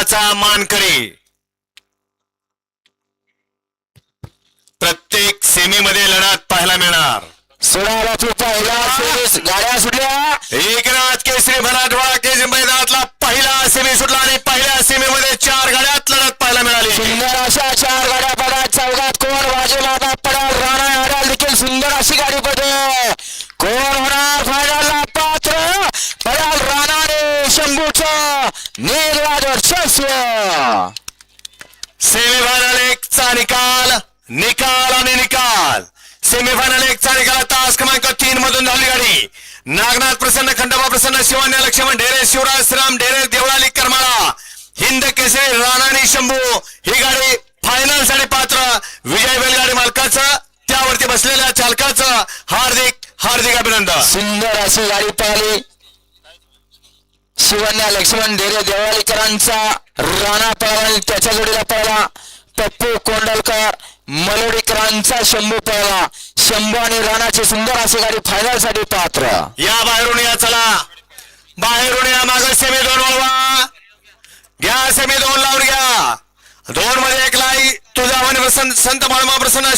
गुलालाचा मानकरी. प्रत्येक सेमी मध्ये लढत पाहायला मिळणार. सोळाला पहिला गाड्या सुटल्या. एकनाथ केसरी मराठवाडा केसरी मैदानातला पहिला सेमी सुटला आणि पहिल्या सेमीमध्ये 4 गाड्यात लढत पाहायला मिळाली. सुंदर अशा 4 गाड्या पडत. चौघात कोण बाजूला पडाल. राणा आडाल देखील सुंदर अशी गाडी पडे. कोण होणार फायनलला पात्र. पडाल राणाने शंभूचं निर्वाद वर्चस्व. सेमीफायनल 1 चा निकाल आणि निकाल. सेमीफायनल 1 चा निकाल तास क्रमांक 3 मधून धावली गाडी. नागनाथ प्रसन्न, खंडोबा प्रसन्न, शिवान्य लक्ष्मण ढेरे, शिवराज श्रीराम ढेरे, देवळाली करमाळा, हिंद केसरी राणा आणि शंभू ही गाडी फायनल साठी पात्र. विजय बैलगाडी मालकाचं त्यावरती बसलेल्या चालकाचं हार्दिक हार्दिक अभिनंदन. सुंदर अशी गाडी पाहिली. शिवन्या लक्ष्मण ढेरे देवळालीकरांचा राणा पळाला. त्याच्या जोडीला पळाला पप्पू कोंडलकर मलोडीकरांचा शंभू पळाला. शंभू आणि राणाची सुंदर अशी गाडी फायनल साठी पात्र. या बाहेरून या, चला बाहेरून या. मागे सेमी 2 वळवा घ्या. सेमी 2 लावून घ्या. 2 मध्ये 1 लाई तुझा प्रसन्न संत माळमा प्रसन्न